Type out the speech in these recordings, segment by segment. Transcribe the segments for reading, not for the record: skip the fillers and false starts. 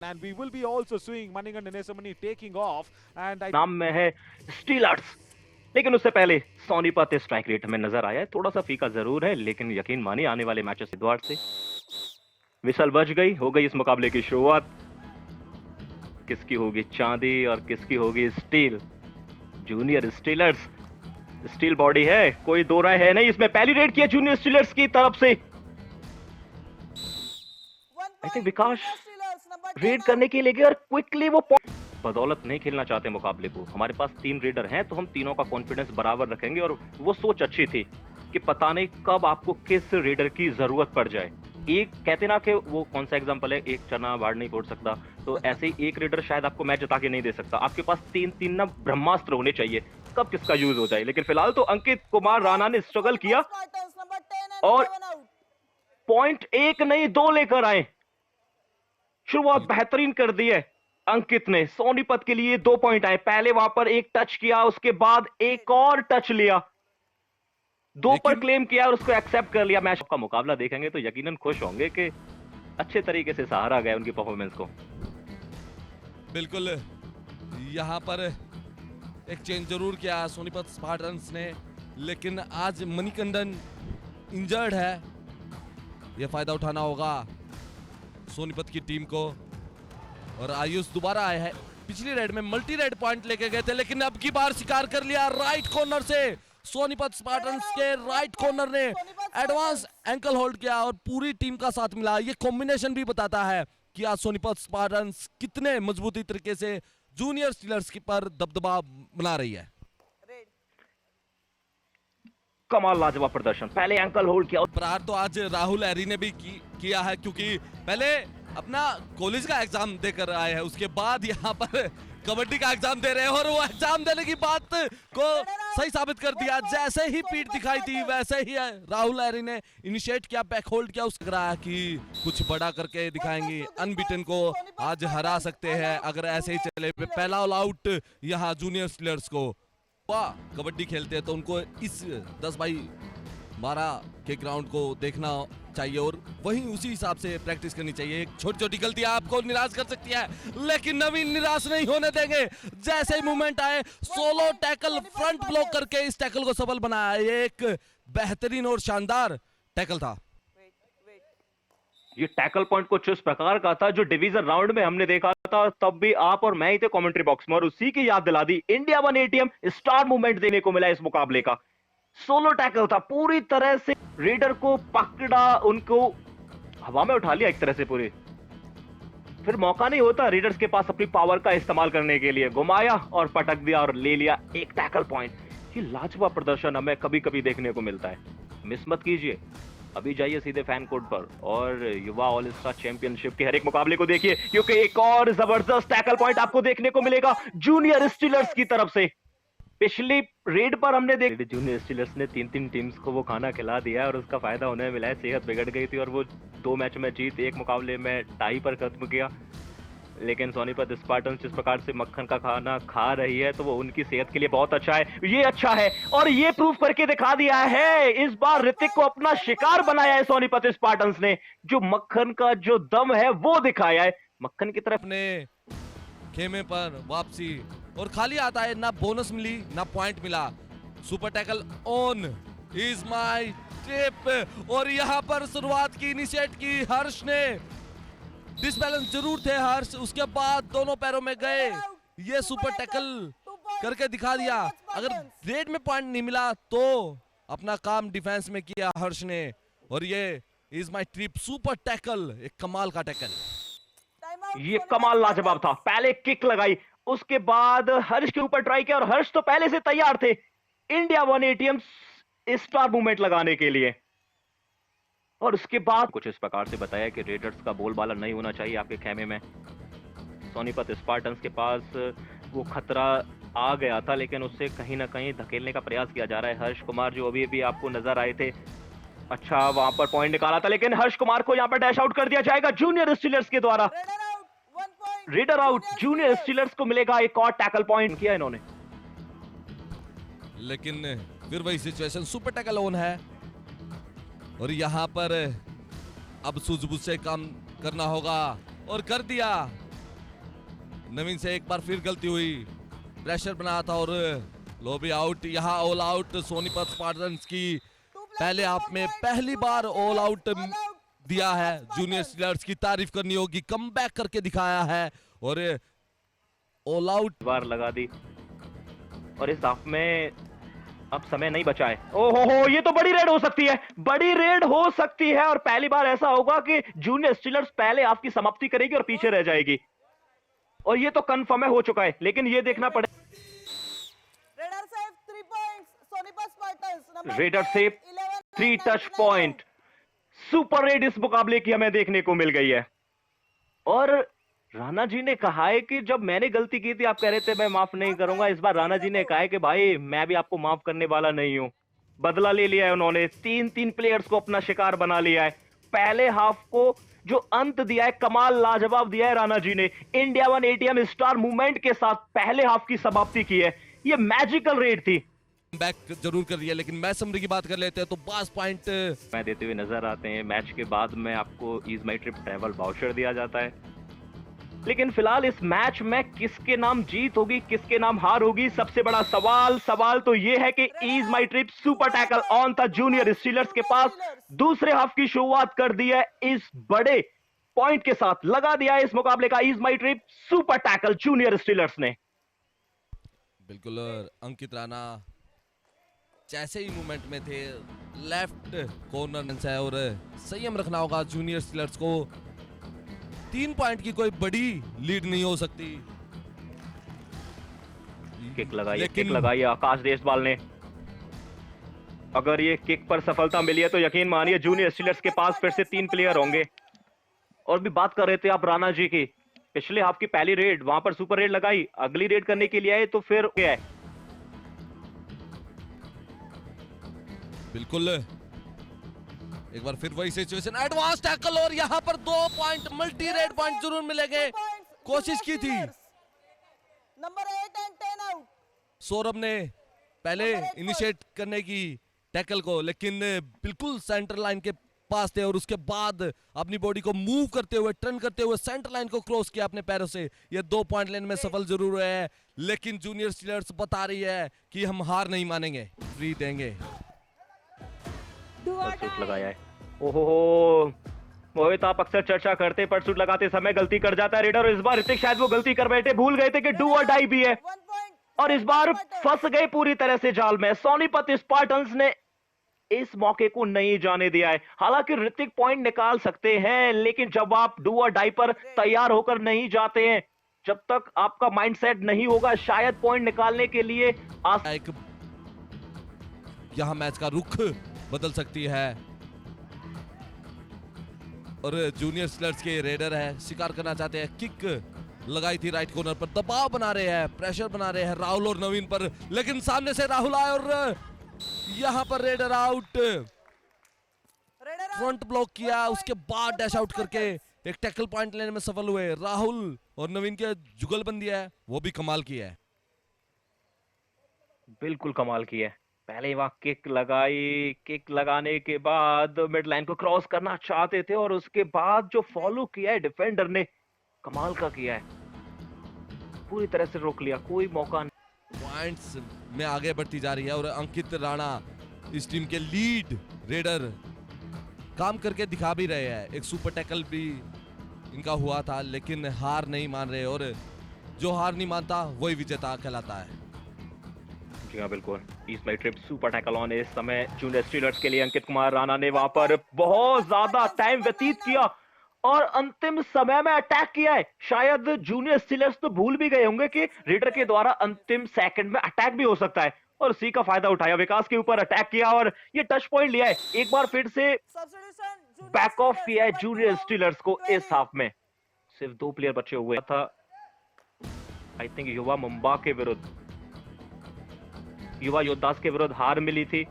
And we will be also seeing Manikandan Nesamani taking off. And I नाम में है stealers. लेकिन उससे पहले सोनीपत स्ट्राइक रेट हमें नजर आया है, थोड़ा सा फीका जरूर है, लेकिन यकीन मानिए आने वाले मैचेस द्वार से विसल बज गई, हो गई इस मुकाबले की शुरुआत। किसकी होगी चांदी और किसकी होगी steel? Junior stealers, steel body है, कोई दो राय है नहीं इसमें। पहली रेड किया जूनियर स्टीलर्स की तरफ से। आई थिंक विकास रेड करने के लिए और क्विकली वो बदौलत नहीं खेलना चाहते मुकाबले को। हमारे पास 3 रेडर हैं तो हम तीनों का कॉन्फिडेंस बराबर रखेंगे, और वो सोच अच्छी थी कि पता नहीं कब आपको किस रेडर की जरूरत पड़ जाए। एक कहते ना कि वो कौन सा एग्जांपल है, एक चना बाढ़ नहीं फोड़ सकता, तो ऐसे ही एक रेडर शायद आपको मैच जिता के नहीं दे सकता। आपके पास 3 ना ब्रह्मास्त्र होने चाहिए, कब किसका यूज हो जाए। लेकिन फिलहाल तो अंकित कुमार राणा ने स्ट्रगल किया और पॉइंट 1 नहीं 2 लेकर आए। शुरुआत बेहतरीन कर दी है अंकित ने। सोनीपत के लिए 2 पॉइंट आए। पहले वहां पर एक टच किया, उसके बाद एक और टच लिया, 2 पर क्लेम किया और उसको एक्सेप्ट कर लिया। मैच का मुकाबला देखेंगे तो यकीनन खुश होंगे कि अच्छे तरीके से सहारा गया उनकी परफॉर्मेंस को। बिल्कुल, यहाँ पर एक चेंज जरूर किया सोनीपत स्पार्टन्स ने, लेकिन आज मणिकंदन इंजर्ड है। यह फायदा उठाना होगा सोनीपत की टीम को। और आयुष दोबारा आए हैं। पिछली रेड में मल्टी रेड पॉइंट लेके गए थे, लेकिन अब की बार शिकार कर लिया राइट कॉर्नर से। सोनीपत स्पार्टन्स के राइट कॉर्नर ने एडवांस एंकल होल्ड किया और पूरी टीम का साथ मिला। ये कॉम्बिनेशन भी बताता है कि आज सोनीपत स्पार्टन्स कितने मजबूती तरीके से जूनियर स्टीलर्स की पर दबदबा बना रही है। कमाल लाजवाब प्रदर्शन, पहले एंकल होल्ड किया। प्रहार तो आज राहुल एरी ने भी किया है, क्योंकि पहले अपना कॉलेज का एग्जाम देकर आए हैं, उसके बाद यहाँ पर कबड्डी का एग्जाम दे रहे हैं, और वो एग्जाम देने की बात को सही साबित कर दिया। जैसे ही पीठ दिखाई थी वैसे ही राहुल एरी ने इनिशिएट किया, बैक होल्ड किया। उसका लग रहा है कि कुछ बड़ा करके दिखाएंगे, अनबीटन को आज हरा सकते हैं अगर ऐसे ही चले। पहला ऑल आउट यहाँ जूनियर स्टीलर्स को। कबड्डी खेलते हैं तो उनको इस 10x12 के ग्राउंड को देखना चाहिए और वहीं उसी हिसाब से प्रैक्टिस करनी चाहिए। एक छोटी छोटी गलतियां आपको निराश कर सकती है, लेकिन नवीन निराश नहीं होने देंगे। जैसे ही मूवमेंट आए, सोलो टैकल फ्रंट ब्लॉक करके इस टैकल को सफल बनाया। ये एक बेहतरीन और शानदार टैकल था। ये टैकल पॉइंट कुछ इस प्रकार का था जो डिवीजन राउंड में हमने देखा था, तब भी आप और मैं ही थे कमेंट्री बॉक्स में, और उसी की याद दिला दी। इंडिया 1 एटीएम स्टार मूवमेंट देने को मिला इस मुकाबले का। सोलो टैकल था, पूरी तरह से रेडर को पकड़ा, उनको हवा में उठा लिया एक तरह से पूरी। फिर मौका नहीं होता रेडर्स के पास अपनी पावर का इस्तेमाल करने के लिए, घुमाया और पटक दिया और ले लिया एक टैकल पॉइंट। ये लाजवाब प्रदर्शन हमें कभी कभी देखने को मिलता है, मिस मत कीजिए। अभी जाइए सीधे फैन कोड पर और युवा ऑल स्टार चैंपियनशिप के हर एक मुकाबले को देखिए, क्योंकि एक और जबरदस्त टैकल पॉइंट आपको देखने को मिलेगा जूनियर स्टीलर्स की तरफ से। पिछली रेड पर हमने देखा जूनियर स्टीलर्स ने 3 टीम्स को वो खाना खिला दिया और उसका फायदा उन्हें मिला है। सेहत बिगड़ गई थी और वो 2 मैच में जीत, एक मुकाबले में टाई पर खत्म किया। लेकिन सोनीपत स्पार्टन्स जिस प्रकार से मक्खन का खाना खा रही है तो वो उनकी सेहत के लिए बहुत अच्छा है। ये अच्छा है और ये प्रूफ करके दिखा दिया है, इस बार ऋतिक को अपना शिकार बनाया है सोनीपत स्पार्टन्स ने। जो मक्खन का जो दम है वो दिखाया है। मक्खन की तरफ अपने खेमे पर वापसी और खाली आता है, ना बोनस मिली ना पॉइंट मिला। Super tackle on is my tip, और यहाँ पर शुरुआत की, इनिशिएट की हर्ष ने। डिसबैलेंस जरूर थे हर्ष, उसके बाद दोनों पैरों में गए, ये सुपर टैकल करके दिखा दिया। अगर रेड में पॉइंट नहीं मिला तो अपना काम डिफेंस में किया हर्ष ने, और ये is my trip super tackle, एक कमाल का टैकल। ये कमाल लाजवाब था। पहले किक लगाई, उसके बाद हर्ष के ऊपर ट्राई किया, और हर्ष तो पहले से तैयार थे इंडिया 1 एटीएम स्टार मूवमेंट लगाने के लिए। और उसके बाद कुछ इस प्रकार से बताया कि रेडर्स का बोलबाला नहीं होना चाहिए आपके खेमे में। सोनीपत स्पार्टन्स के पास वो खतरा आ गया था, लेकिन उससे कहीं ना कहीं धकेलने का प्रयास किया जा रहा है। हर्ष कुमार जो अभी अभी आपको नजर आए थे, अच्छा वहां पर पॉइंट निकाला था, लेकिन हर्ष कुमार को यहां पर डैश आउट कर दिया जाएगा जूनियर स्टीलर्स के द्वारा। रेडर आउट, जूनियर स्टीलर्स को मिलेगा एक और टैकल पॉइंट किया इन्होंने। लेकिन फिर वही सिचुएशन, सुपर टैकल ऑन है और यहाँ पर अब सूझबूझ से काम करना होगा, और कर दिया। नवीन से एक बार फिर गलती हुई, प्रेशर बनाया था और लॉबी आउट। यहाँ ऑल आउट सोनीपत स्पार्टन्स की पहले हाफ में पहली बार ऑल आउट दिया है। जूनियर स्टीलर्स की तारीफ करनी होगी, कमबैक करके दिखाया है और ऑल आउट बार लगा दी और इस हाफ में अब समय नहीं बचा है। ओहो, ये तो बड़ी रेड हो सकती है, बड़ी रेड हो सकती है और पहली बार ऐसा होगा कि जूनियर स्टीलर्स पहले हाफ की समाप्ति करेगी और पीछे रह जाएगी और ये तो कंफर्म है, हो चुका है, लेकिन ये देखना पड़ेगा। रेडर से 3 टच पॉइंट, सुपर रेड इस मुकाबले की हमें देखने को मिल गई है। और राणा जी ने कहा है कि जब मैंने गलती की थी आप कह रहे थे मैं माफ नहीं करूंगा, इस बार राणा जी ने कहा है कि भाई मैं भी आपको माफ करने वाला नहीं हूं। बदला ले लिया है उन्होंने, 3 प्लेयर्स को अपना शिकार बना लिया है। पहले हाफ को जो अंत दिया है, कमाल लाजवाब दिया है राणा जी ने। इंडिया 1 एटीएम स्टार मूवमेंट के साथ पहले हाफ की समाप्ति की है, ये मैजिकल रेड थी। बैक जरूर कर रही है, लेकिन मैच समरी की बात कर लेते हैं तो 5 पॉइंट मैं देते हुए नजर आते हैं। मैच के बाद में आपको ईज माई ट्रिप ट्रैवल वाउचर दिया जाता है, लेकिन फिलहाल इस मैच में किसके नाम जीत होगी किसके नाम हार होगी, सबसे बड़ा सवाल तो ये है कि ease my trip super tackle on था जूनियर स्टीलर्स के पास। दूसरे हाफ की शुरुआत कर दी है इस बड़े पॉइंट के साथ, लगा दिया है इस मुकाबले का ईज माई trip super tackle junior Steelers ने। बिल्कुल, अंकित राणा जैसे ही मूवमेंट में थे, लेफ्ट कॉर्नर से और संयम रखना होगा जूनियर स्टीलर्स को। 3 पॉइंट की कोई बड़ी लीड नहीं हो सकती। किक लगाई आकाश देशवाल ने। अगर ये किक पर सफलता मिली है तो यकीन मानिए जूनियर स्टीलर्स के पास फिर से 3 प्लेयर होंगे। और भी बात कर रहे थे आप राणा जी की, पिछले हाफ की पहली रेड वहां पर सुपर रेड लगाई, अगली रेड करने के लिए आए तो फिर क्या है। बिल्कुल, एक बार फिर वही सिचुएशन, एडवांस टैकल और यहाँ पर 2 पॉइंट, मल्टी रेड पॉइंट जरूर मिलेंगे। कोशिश की थी नंबर 8 और 10 आउट। सौरभ ने पहले इनिशिएट करने की टैकल को, लेकिन बिल्कुल सेंटर लाइन के पास थे और उसके बाद अपनी बॉडी को मूव करते हुए, टर्न करते हुए सेंटर लाइन को क्रॉस किया अपने पैरों से। ये 2 पॉइंट लेने में सफल जरूर हुए हैं, लेकिन जूनियर स्टीलर्स बता रही है कि हम हार नहीं मानेंगे, फ्री देंगे। परसूट लगाया है। ओहो, मोहित आप अक्सर चर्चा करते परसूट लगाते समय गलती कर जाता है रेडर, और इस बार ऋतिक शायद वो गलती कर बैठे, भूल गए थे कि डू और डाई भी है और इस बार फंस गए पूरी तरह से जाल में। सोनीपत स्पार्टन्स ने इस मौके को नहीं जाने दिया है। हालांकि ऋतिक पॉइंट निकाल सकते हैं, लेकिन जब आप डू और डाई पर तैयार होकर नहीं जाते हैं, जब तक आपका माइंडसेट नहीं होगा, शायद पॉइंट निकालने के लिए यहां मैच का रुख बदल सकती है। और जूनियर स्टीलर्स के रेडर है, शिकार करना चाहते हैं। किक लगाई थी राइट कॉर्नर पर, दबाव बना रहे हैं, प्रेशर बना रहे हैं राहुल और नवीन पर, लेकिन सामने से राहुल आए और यहां पर रेडर आउट। फ्रंट ब्लॉक किया, उसके बाद डैश आउट करके एक टैकल पॉइंट लेने में सफल हुए। राहुल और नवीन के जुगलबंदी है, वो भी कमाल की है। बिल्कुल कमाल की है। पहले वहां किक लगाई, किक लगाने के बाद मिड लाइन को क्रॉस करना चाहते थे और उसके बाद जो फॉलो किया है डिफेंडर ने, कमाल का किया है, पूरी तरह से रोक लिया, कोई मौका नहीं। पॉइंट्स में आगे बढ़ती जा रही है और अंकित राणा इस टीम के लीड रेडर काम करके दिखा भी रहे हैं। एक सुपर टैकल भी इनका हुआ था, लेकिन हार नहीं मान रहे और जो हार नहीं मानता वही विजेता कहलाता है। जी हाँ, बिल्कुल। East my trip super tackle on इस समय जूनियर स्टीलर्स के लिए अंकित कुमार राणा ने वहां पर बहुत ज्यादा टाइम व्यतीत किया और अंतिम समय में अटैक किया है। शायद जूनियर स्टीलर्स तो भूल भी गए होंगे कि रेडर के द्वारा अंतिम सेकंड में अटैक भी हो सकता है, और उसी का फायदा उठाया, विकास के ऊपर अटैक किया और ये टच पॉइंट लिया है। एक बार फिर से बैक ऑफ किया है जूनियर स्टीलर्स को इस हाफ में। सिर्फ 2 प्लेयर बचे हुए था, आई थिंक युवा मुंबा के विरुद्ध, युवा योद्धास के विरुद्ध हार मिली थी,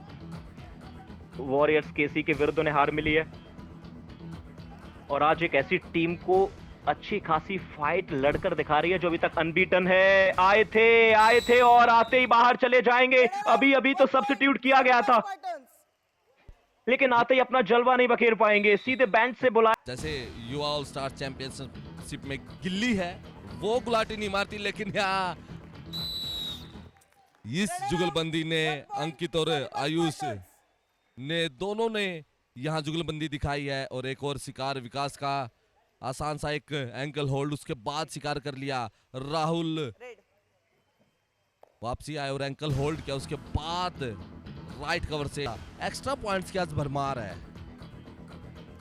वॉरियर्स केसी के विरुद्ध उन्हें हार मिली है, और आज एक ऐसी टीम को अच्छी खासी फाइट लड़कर दिखा रही है जो अभी तक अनबीटन है। आए थे और आते ही बाहर चले जाएंगे। अभी तो सब्स्टिट्यूट किया गया था, लेकिन आते ही अपना जलवा नहीं बखेर पाएंगे, सीधे बेंच से बुलाया। जैसे युवा ऑल स्टार चैंपियनशिप में गिल्ली है, वो गुलाटी नहीं मारती, लेकिन यहाँ इस जुगलबंदी ने अंकित और आयुष ने दोनों ने यहाँ जुगलबंदी दिखाई है। और एक और शिकार विकास का आसान सा एक एंकल होल्ड, उसके बाद शिकार कर लिया राहुल, रेड वापसी आए और एंकल होल्ड किया, उसके बाद राइट कवर से एक्स्ट्रा पॉइंट्स की आज भरमार है।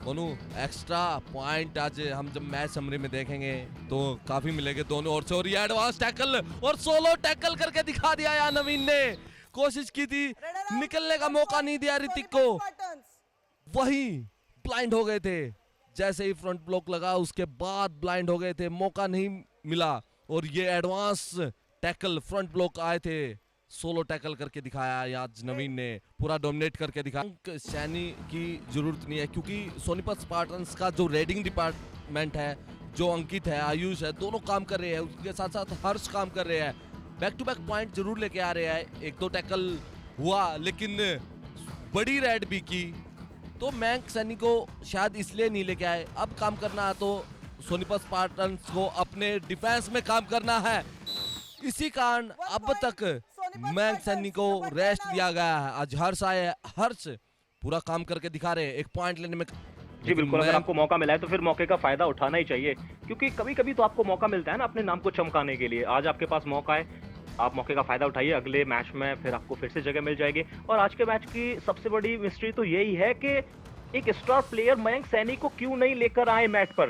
दोनों एक्स्ट्रा पॉइंट आज हम जब मैच समरी में देखेंगे तो काफी मिलेंगे दोनों ओर से। और ये एडवांस टैकल और सोलो टैकल करके दिखा दिया यार नवीन ने, कोशिश की थी निकलने का मौका नहीं दिया ऋतिक को, वही ब्लाइंड हो गए थे। जैसे ही फ्रंट ब्लॉक लगा उसके बाद ब्लाइंड हो गए थे, मौका नहीं मिला। और ये एडवांस टैकल फ्रंट ब्लॉक आए थे, सोलो टैकल करके दिखाया आज नवीन ने, पूरा डोमिनेट करके दिखाया। सैनी की जरूरत नहीं है क्योंकि सोनीपत स्पार्टन्स का जो रेडिंग डिपार्टमेंट है, जो अंकित है, आयुष है, दोनों काम कर रहे हैं, उसके साथ साथ हर्ष काम कर रहे हैं, बैक टू बैक पॉइंट जरूर लेके आ रहे हैं। एक दो टैकल हुआ लेकिन बड़ी रेड भी की, तो मैंक सैनी को शायद इसलिए नहीं लेके आए। अब काम करना है तो सोनीपत स्पार्टन्स को अपने डिफेंस में काम करना है, इसी कारण अब तक मैंक सैनी को रेस्ट दिया गया है। आज हर्ष आए, हर्ष पूरा काम करके दिखा रहे हैं, एक पॉइंट लेने में। जी बिल्कुल, अगर आपको मौका मिला है तो फिर मौके का फायदा उठाना ही चाहिए, क्योंकि कभी कभी तो आपको मौका मिलता है ना अपने नाम को चमकाने के लिए। आज आपके पास मौका है, आप मौके का फायदा उठाइए, अगले मैच में फिर आपको फिर से जगह मिल जाएगी। और आज के मैच की सबसे बड़ी मिस्ट्री तो यही है कि एक स्टार प्लेयर मयंक सैनी को क्यों नहीं लेकर आए मैच पर।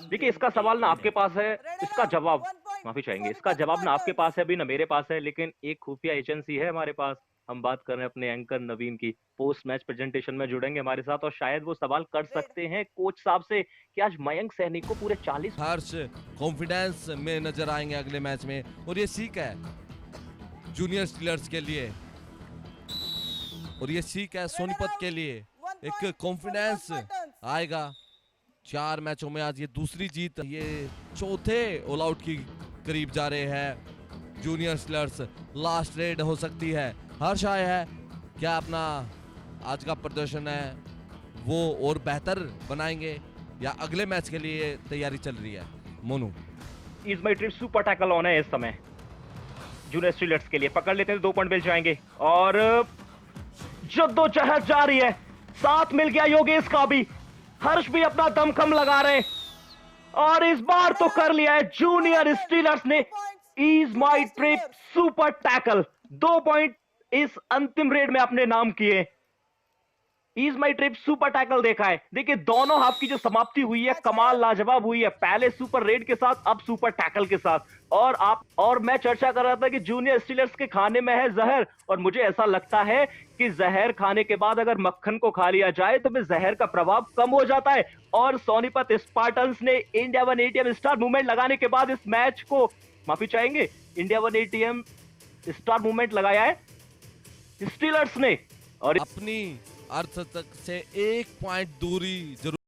देखिए, इसका सवाल ना आपके पास है, इसका जवाब माफी चाहेंगे, इसका जवाब ना आपके पास है अभी, ना मेरे पास है, लेकिन एक खुफिया एजेंसी है हमारे पास। हम बात कर रहे हैं अपने एंकर नवीन की, पोस्ट मैच प्रेजेंटेशन में जुड़ेंगे हमारे साथ और शायद वो सवाल कर सकते हैं कोच साहब से कि आज मयंक सैनी को पूरे 40 हर्ष कॉन्फिडेंस में नजर आएंगे अगले मैच में। और ये सीख है जूनियर स्टीलर्स के लिए, और ये सीख है सोनीपत के लिए, एक कॉन्फिडेंस आएगा। 4 मैचों में आज ये दूसरी जीत, ये चौथे ऑल आउट की करीब जा रहे हैं जूनियर स्टीलर्स। लास्ट रेड हो सकती है, हर्ष आए है, क्या अपना आज का प्रदर्शन है वो और बेहतर बनाएंगे या अगले मैच के लिए तैयारी चल रही है? Monu, is my trip super tackle on है इस समय जूनियर स्टीलर्स के लिए, पकड़ लेते हैं तो 2 पॉइंट मिल जाएंगे। और जद्दोजहद जारी है, साथ मिल गया योगेश का भी, हर्ष भी अपना दमखम लगा रहे हैं और इस बार तो कर लिया है जूनियर स्टीलर्स ने ईज माई ट्रिप सुपर टैकल। 2 पॉइंट इस अंतिम रेड में अपने नाम किए। ईज माई ट्रिप सुपर टैकल देखा है, देखिए दोनों हाफ की जो समाप्ति हुई है कमाल लाजवाब हुई है, पहले सुपर रेड के साथ, अब सुपर टैकल के साथ। और मैं चर्चा कर रहा था कि जूनियर स्टीलर्स के खाने में है जहर, और मुझे ऐसा लगता है कि जहर खाने के बाद अगर मक्खन को खा लिया जाए तो फिर जहर का प्रभाव कम हो जाता है। और सोनीपत स्पार्टन्स ने इंडिया 1 ATM स्टार मूवमेंट लगाने के बाद इस मैच को, माफी चाहेंगे, इंडिया 1 ATM स्टार मूवमेंट लगाया है स्टीलर्स ने और अपनी अर्थ तक से 1 पॉइंट दूरी जरूर